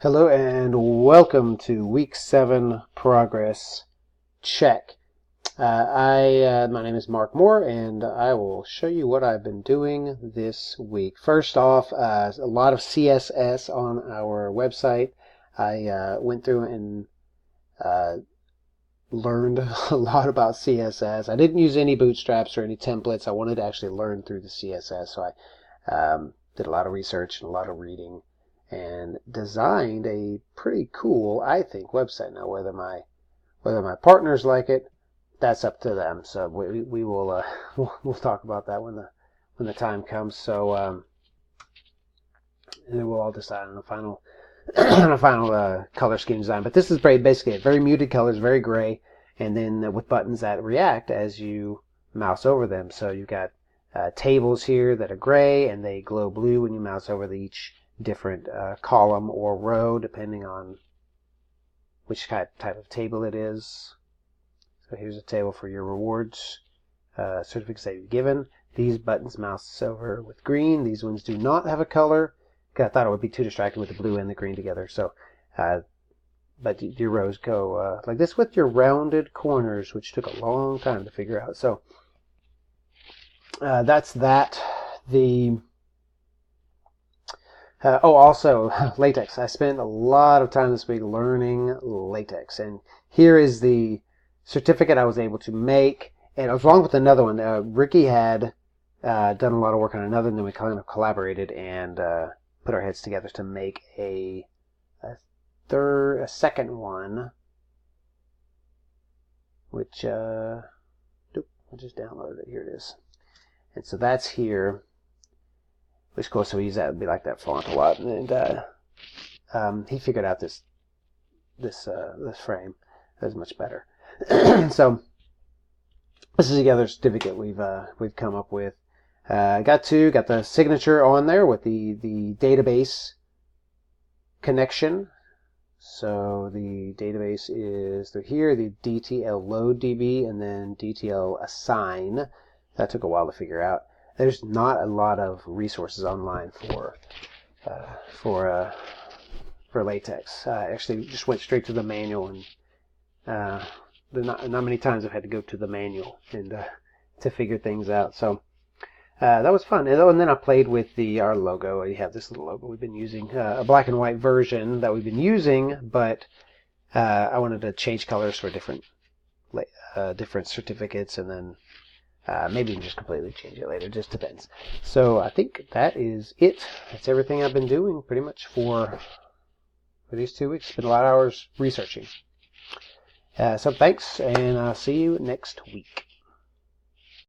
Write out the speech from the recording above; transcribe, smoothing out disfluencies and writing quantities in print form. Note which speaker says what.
Speaker 1: Hello and welcome to week 7 progress check. My name is Mark Moore and I will show you what I've been doing this week. First off, a lot of CSS on our website. I went through and learned a lot about CSS. I didn't use any bootstraps or any templates. I wanted to actually learn through the CSS, so I did a lot of research and a lot of reading and designed a pretty cool, I think, website. Now, whether my partners like it, that's up to them. So we will we'll talk about that when the time comes. So and then we'll all decide on the final on a final color scheme design. But this is basically very muted colors, very gray, and then with buttons that react as you mouse over them. So you've got tables here that are gray and they glow blue when you mouse over each different column or row, depending on which type of table it is. So here's a table for your rewards certificates that you've given. These buttons mouse over with green. These ones do not have a color. I thought it would be too distracting with the blue and the green together. So, but your rows go like this with your rounded corners, which took a long time to figure out. So that's that. Also, LaTeX. I spent a lot of time this week learning LaTeX, and here is the certificate I was able to make. And it was along with another one. Ricky had done a lot of work on another, and then we kind of collaborated and put our heads together to make a second one, which I just downloaded it. Here it is, and so that's here. Which, of course, we use that, be like that font a lot, and he figured out this frame is much better. So this is the other certificate we've come up with. Got the signature on there with the database connection. So the database is through here, the DTL load DB, and then DTL assign. That took a while to figure out. There's not a lot of resources online for LaTeX. I actually just went straight to the manual, and not many times I've had to go to the manual and to figure things out. So that was fun. And then I played with our logo. We have this little logo we've been using, a black and white version that we've been using, but I wanted to change colors for different certificates, and then maybe just completely change it later. Just depends. So I think that is it. That's everything I've been doing pretty much for these 2 weeks. Spent a lot of hours researching. So thanks, and I'll see you next week.